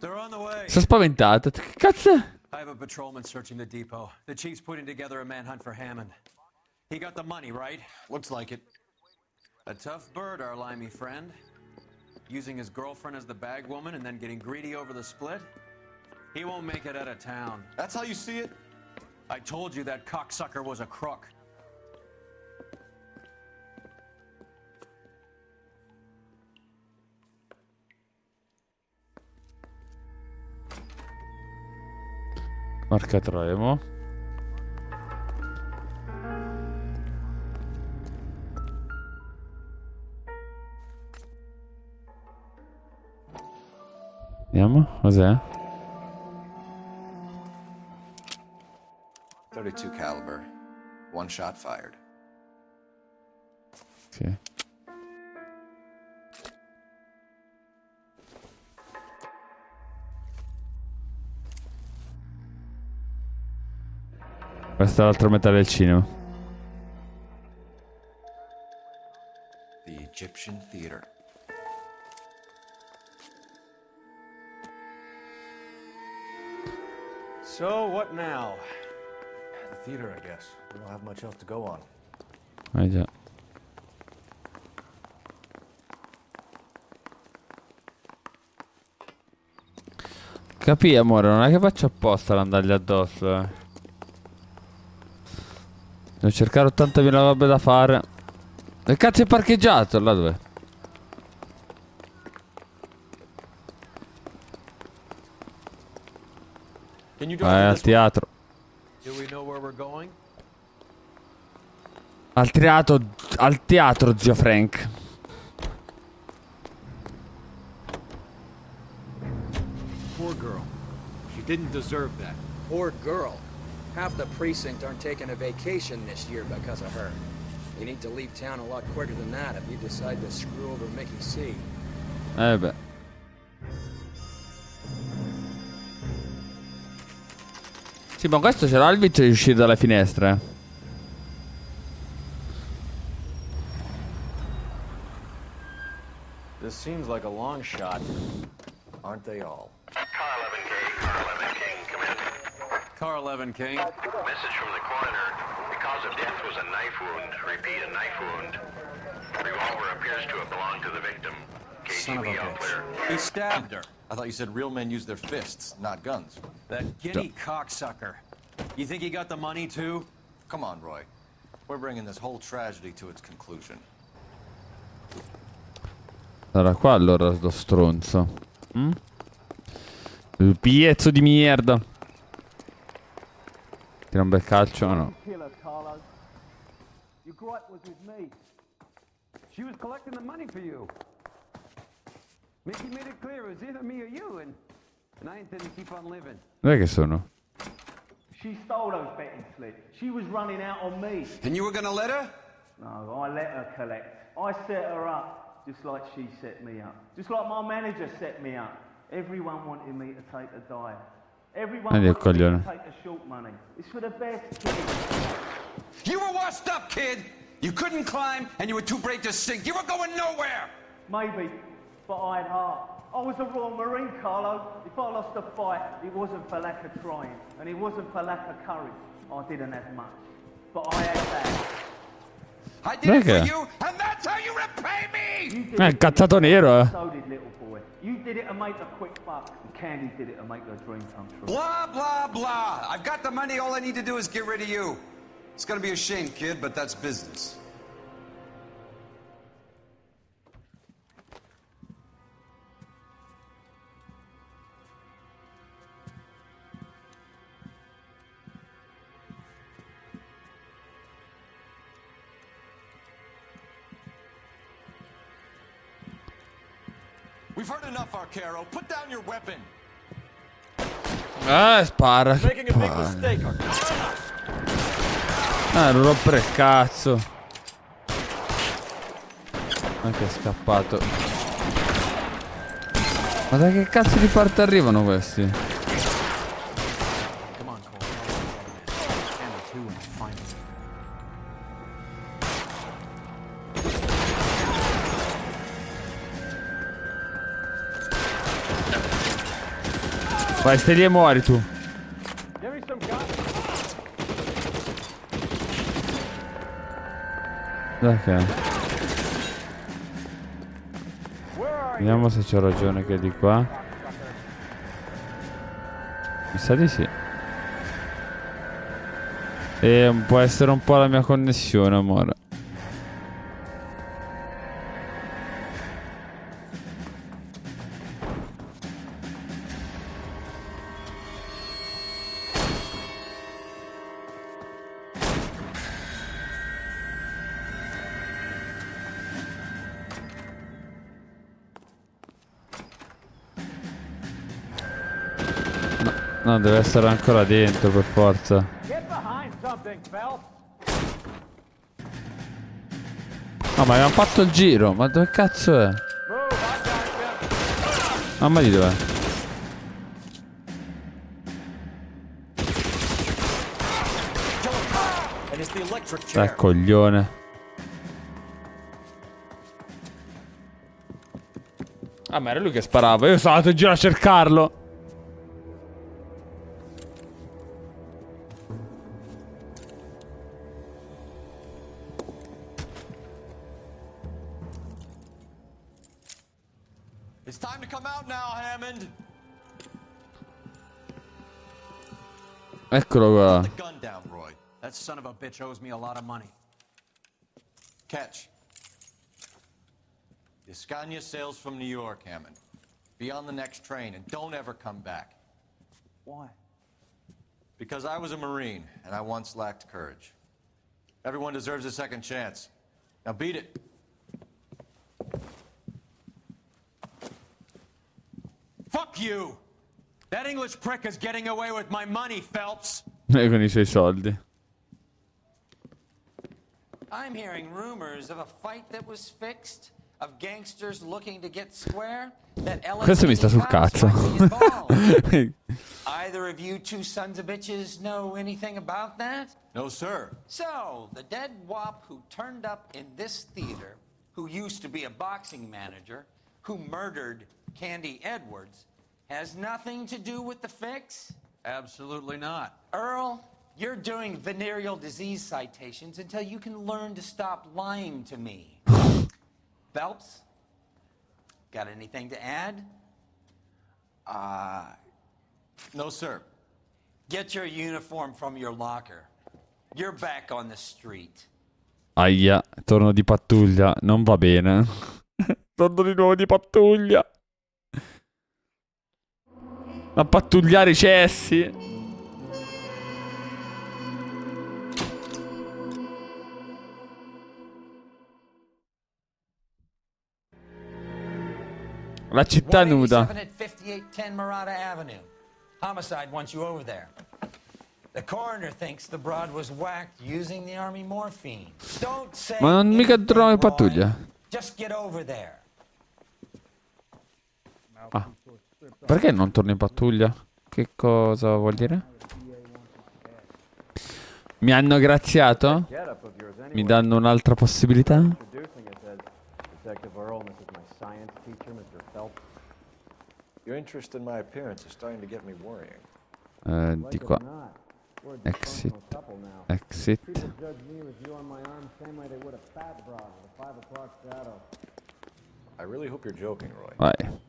They're on the way. Sta spaventata. Che cazzo è? I have a patrolman searching the depot. The chief's putting together a manhunt for Hammond. He got the money, right? Looks like it. A tough bird, our limey friend. Using his girlfriend as the bag woman and then getting greedy over the split? He won't make it out of town. That's how you see it? I told you that cocksucker was a crook. Porca troia, mo. Vediamo, cos'è? 32 caliber. 1 shot fired. Sì. Questa è l'altra metà del cinema. The Egyptian Theater. So, what now? The theater, I guess. We don't have much else to go on. Già. Capì, amore, non è che faccio apposta ad andargli addosso, Devo cercare 80.000 robe da fare. E cazzo è parcheggiato? Là dove? Al teatro. Do we know where we're going? Al teatro, zio Frank. Poor girl. She didn't deserve that. Poor girl. Half the precinct aren't taking a vacation this year because of her. You need to leave town a lot quicker than that if you decide to screw over Mickey C. Beh. Sì, ma questo c'era il vizio di uscire dalle finestre. This seems like a long shot. Aren't they all? Car 11K, Car 11 King, come in. Car 11, King. Message from the coroner. The cause of death was a knife wound. Repeat, a knife wound. Revolver appears to have belonged to the victim. Son of a KGB all bitch. clear. He stabbed her. I thought you said real men use their fists, not guns. That guinea cocksucker. You think he got the money, too? Come on, Roy. We're bringing this whole tragedy to its conclusion. Sarà qua allora lo stronzo. Il piezzo di merda. Tira un bel calcio, no? Killer, Carlo. Your gripe was with me. She was collecting the money for you. Mickey made it clear it was either me or you, and I intend to keep on living. Dov'è che sono? She stole those betting slips. She was running out on me. And you were gonna let her? No, I let her collect. I set her up, just like she set me up. Just like my manager set me up. Everyone wanted me to take a dive. Everyone Vedi il wanted me coglione. to take the short money. It's for the best, kid. You were washed up, kid! You couldn't climb, and you were too brave to sink. You were going nowhere! Maybe, but I had heart. I was a Royal Marine, Carlo. If I lost a fight, it wasn't for lack of trying, and it wasn't for lack of courage. I didn't have much, but I had that. I did it for Perché? you, and that's how you repay me! You did Il cazzato nero, eh. So did little boy. You did it to make a quick buck, and Candy did it to make her dream come true. Blah, blah, blah. I've got the money. All I need to do is get rid of you. It's gonna be a shame, kid, but that's business. We've heard enough, Arcaro. Put down your weapon. Spara. Che Making a big palle. mistake, Arcaro. Non rompere il cazzo. Anche è scappato. Ma da che cazzo di parte arrivano questi? Come on, Cole. And the two and find it. Vai, stai lì e muori tu. Give me some gun. Ok. Vediamo se c'ho ragione che è di qua. Mi sa di sì. E può essere un po' la mia connessione, amore. No, deve essere ancora dentro per forza. Get behind something, Phelps. No, ma abbiamo fatto il giro. Ma dove cazzo è? Mamma di dov'è? And it's the electric chair. Dai, coglione. Ah, ma era lui che sparava. Io sono andato in giro a cercarlo. It's time to come out now, Hammond. Eccolo qua. Put the gun down, Roy. That son of a bitch owes me a lot of money. Catch. The Scania sails from New York, Hammond. Be on the next train and don't ever come back. Why? Because I was a Marine and I once lacked courage. Everyone deserves a second chance. Now beat it. Fuck you! That English prick is getting away with my money, Phelps! E con i suoi soldi. I'm hearing rumors of a fight that was fixed, of gangsters looking to get square, that L.A. Questo mi sta sul cazzo. Either of you two sons of bitches know anything about that? No, sir. So, the dead wop who turned up in this theater, who used to be a boxing manager, who murdered Candy Edwards, has nothing to do with the fix? Absolutely not. Earl, you're doing venereal disease citations until you can learn to stop lying to me. Phelps, got anything to add? No, sir. Get your uniform from your locker. You're back on the street. Aia, torno di pattuglia. Non va bene. Torno di nuovo di pattuglia. A pattugliare i cessi. La città nuda. 187 at 5810 Murata Avenue. Homicide wants you over there. The coroner thinks the broad was whacked using the army morphine. Don't say Ma non mica trovo in pattuglia. just get over there. Ah. Perché non torno in pattuglia? Che cosa vuol dire? Mi hanno graziato? Mi danno un'altra possibilità? Your interest in my appearance is starting to get me worrying. Di qua. Exit. Exit. I really hope you're joking, Roy. Vai.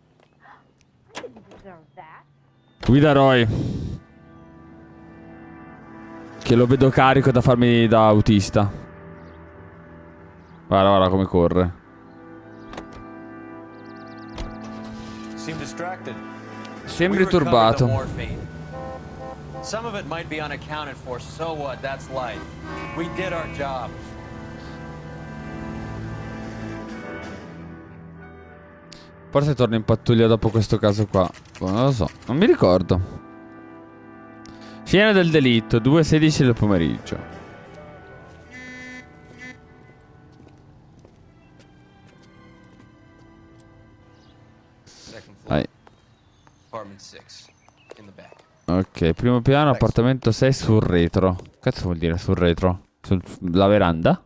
Guida Roy. Che lo vedo carico da farmi da autista. Guarda, guarda come corre. Seem distracted. Sembri turbato. Some of it might be unaccounted for, so what? That's life. We did our job. Forse torno in pattuglia dopo questo caso qua. Non lo so, non mi ricordo. Scena del delitto, 2:16 del pomeriggio. Vai. Ok, primo piano, appartamento 6 sul retro. Cazzo vuol dire sul retro? Sulla veranda?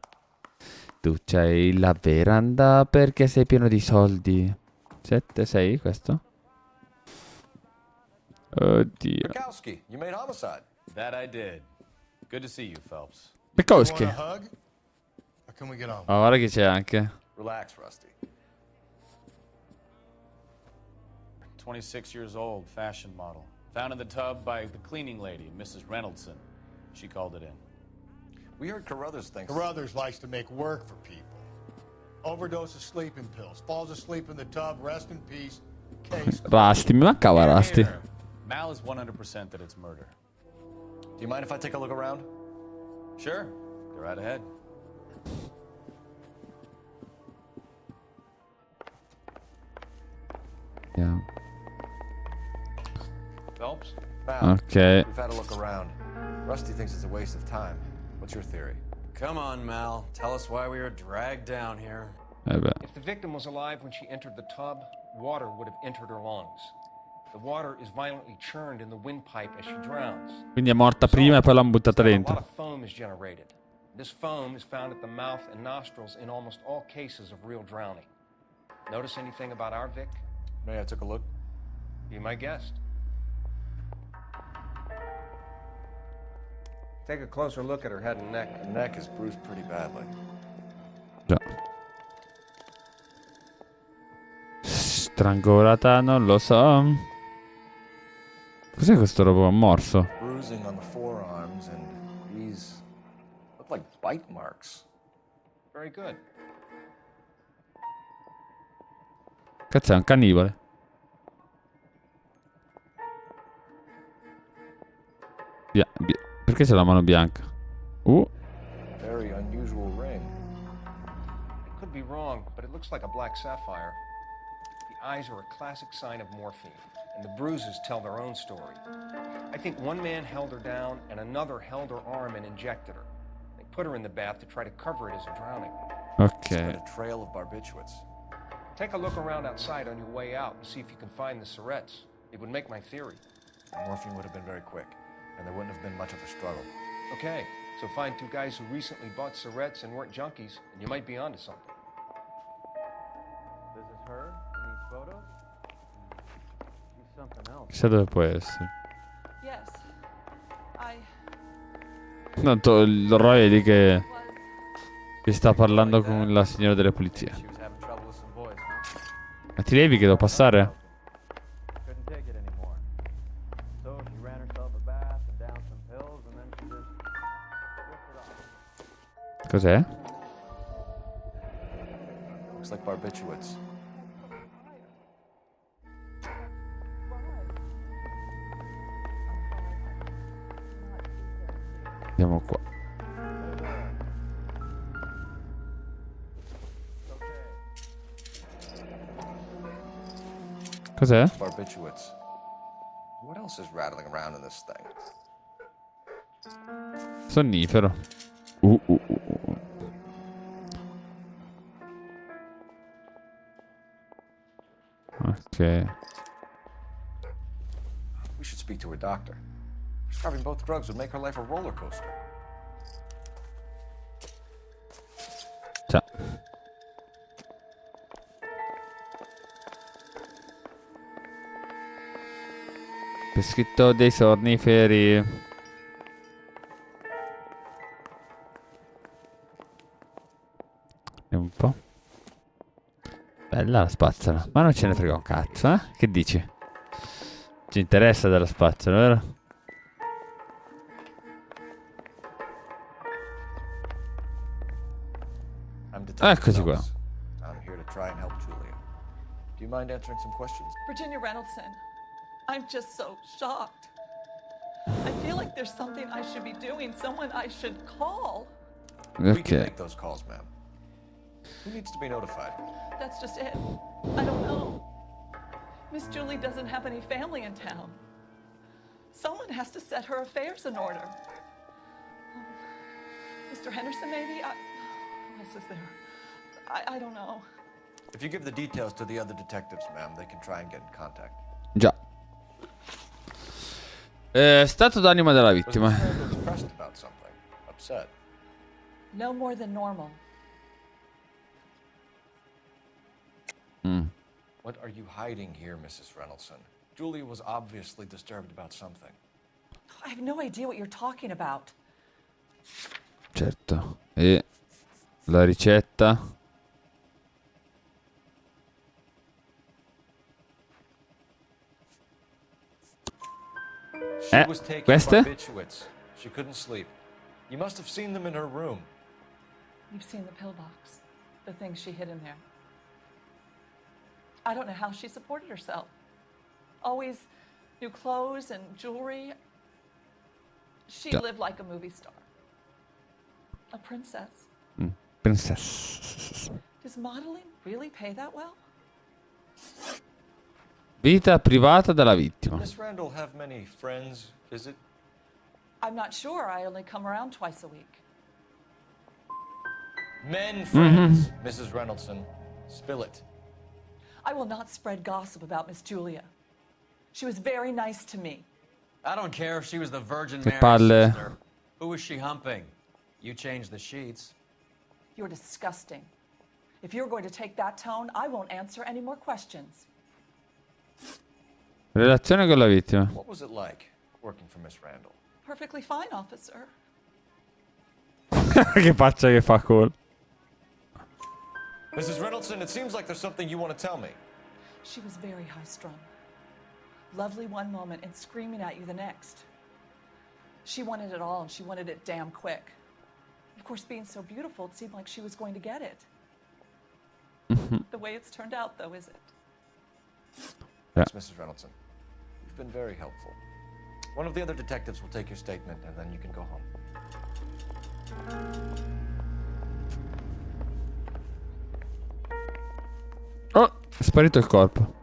Tu c'hai la veranda perché sei pieno di soldi. 7, 6 questo? Oddio. Bukowski, you made homicide. That I did. Good to see you, Phelps. Bukowski. You want a hug? Or can we get on? Oh, guarda che c'è anche. Relax, Rusty. 26 years old, fashion model. Found in the tub by the cleaning lady, Mrs. Reynoldson. She called it in. We heard Carruthers thinks... Carruthers likes to make work for people. Overdose of sleeping pills. Falls asleep in the tub. Rest in peace. Case. Rusty, mi mancava Rusty. Mal is 100% that it's murder. Do you mind if I take a look around? Sure. Go right ahead. Yeah. Phelps? Ok. We've had a look around. Rusty thinks it's a waste of time. What's your theory? Come on, Mal. Tell us why we were dragged down here. If the victim was alive when she entered the tub, water would have entered her lungs. The water is violently churned in the windpipe as she drowns. Quindi è morta prima e poi l'hanno buttata A lot dentro. of foam is generated. This foam is found at the mouth and nostrils in almost all cases of real drowning. Notice anything about our Vic? May I took a look? Be my guest. Take a closer look at her head and neck. Her neck is bruised pretty badly. Già. Strangolata, non lo so. Cos'è questo robo? Un morso? Bruising on the forearms and these look like bite marks. Very good. Cazzo, è un cannibale. Perché c'è la mano bianca? Very unusual ring. It could be wrong, but it looks like a black sapphire. The eyes are a classic sign of morphine, and the bruises tell their own story. I think one man held her down and another held her arm and injected her. They put her in the bath to try to cover it as a drowning. Ok. A trail of barbiturates. Take a look around outside on your way out and see if you can find the Surrettes. It would make my theory. The morphine would have been very quick, and there wouldn't have been much of a struggle. Okay, so find two guys who recently bought Surrettes and weren't junkies, and you might be onto something. This is her in these photos? She's something else. Chissà dove può essere. Yes. Tanto il Roy è lì che sta parlando con la signora delle pulizie. Ma ti levi che devo passare? Couldn't take it anymore. So she ran herself a bath and downed some pills, and then she just drifted off. Cos'è? Looks like barbiturates. Andiamo qua. Cos'è? Barbiturates. What else is rattling around in this thing? Sonnifero. Ok. We should speak to her doctor. Prescribing both drugs would make her life a roller coaster. Ciao. Prescritto dei sonniferi. Vediamo un po'. Bella la spazzola. Ma non ce ne frega un cazzo, eh? Che dici? Ci interessa della spazzola, vero? Eccoci qua. I'm here to try and help Julia. Do you mind answering some questions? Virginia Reynoldson, I'm just so shocked. I feel like there's something I should be doing, someone I should call. We can make those calls, ma'am. Who needs to be notified? That's just it. I don't know. Miss Julie doesn't have any family in town. Someone has to set her affairs in order. Mr. Henderson, maybe? Who else is there? I don't know. If you give the details to the other detectives, ma'am, they can try and get in contact. Già. Stato d'animo della vittima. Depressed about something. Upset. No more than normal. What are you hiding here, Mrs. Reynoldson? Julia was obviously disturbed about something. I have no idea what you're talking about. Certo. E la ricetta? She was taking queste? barbiturates. She couldn't sleep. You must have seen them in her room. You've seen the pillbox, the things she hid in there. I don't know how she supported herself. Always new clothes and jewelry. She lived like a movie star. A princess. Princess. Does modeling really pay that well? Vita privata della vittima. Miss Randall have many friends visit? I'm not sure. I only come around twice a week. Men friends, Mrs. Reynoldson. Spill it. I will not spread gossip about Miss Julia. She was very nice to me. I don't care if she was the Virgin Che Mary's palle. sister. Who was she humping? You changed the sheets. You're disgusting. If you're going to take that tone, I won't answer any more questions. Relazione con la vittima. What was it like working for Miss Randall? Perfectly fine, officer. Che faccia che fa Cole. Mrs. Reynoldson, it seems like there's something you want to tell me. She was very high-strung. Lovely one moment and screaming at you the next. She wanted it all, and she wanted it damn quick. Of course, being so beautiful, it seemed like she was going to get it. The way it's turned out, though, is it? Thanks, Mrs. Reynoldson. You've been very helpful. One of the other detectives will take your statement, and then you can go home. Oh, è sparito il corpo.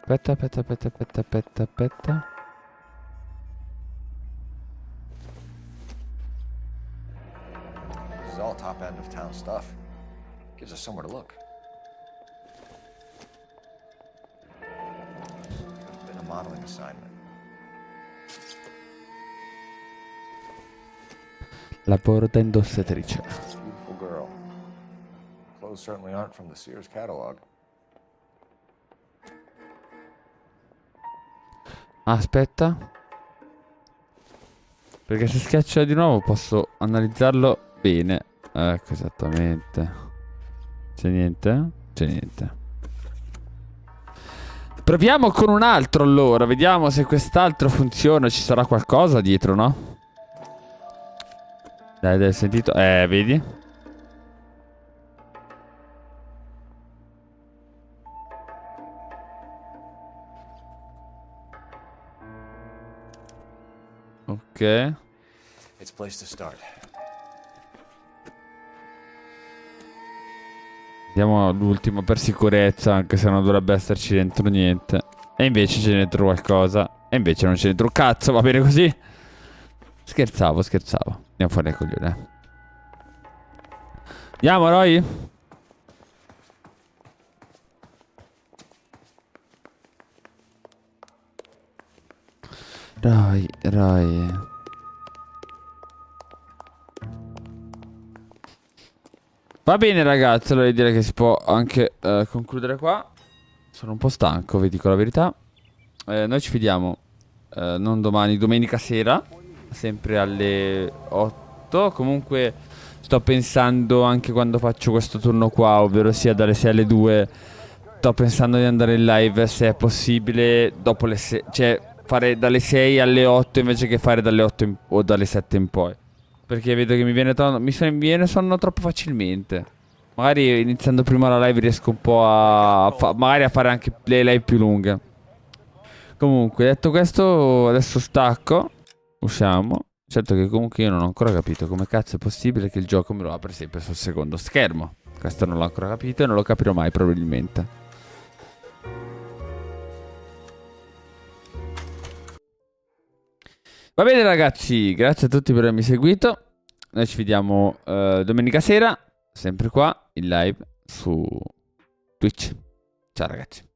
Aspetta. This is all top end of town stuff. Gives us somewhere to look. Could have been a modeling assignment. Lavoro da indossatrice. Beautiful girl. Clothes certainly aren't from the Sears catalog. Aspetta. Perché se schiaccio di nuovo posso analizzarlo bene. Ecco, esattamente. C'è niente? C'è niente. Proviamo con un altro allora. Vediamo se quest'altro funziona. Ci sarà qualcosa dietro, no? Dai, dai, sentito? Vedi? Ok. It's a place to start. Vediamo l'ultimo per sicurezza, anche se non dovrebbe esserci dentro niente. E invece c'è dentro qualcosa. E invece non c'è dentro un cazzo, va bene così? Scherzavo, scherzavo. Andiamo fuori dai coglioni, Andiamo, Roy? Roy. Va bene ragazzi, allora direi che si può anche concludere qua. Sono un po' stanco, vi dico la verità. Noi ci vediamo non domani, domenica sera, sempre alle 8. Comunque sto pensando anche quando faccio questo turno qua, ovvero sia dalle 6 alle 2. Sto pensando di andare in live se è possibile dopo le 6, cioè fare dalle 6 alle 8 invece che fare dalle 8 o dalle 7 in poi. Perché vedo che mi viene sonno troppo facilmente. Magari iniziando prima la live riesco un po' magari a fare anche le live più lunghe. Comunque, detto questo, adesso stacco. Usciamo. Certo che comunque io non ho ancora capito come cazzo è possibile che il gioco me lo apre sempre sul secondo schermo. Questo non l'ho ancora capito e non lo capirò mai probabilmente. Va bene ragazzi, grazie a tutti per avermi seguito. Noi ci vediamo domenica sera, sempre qua, in live su Twitch. Ciao ragazzi.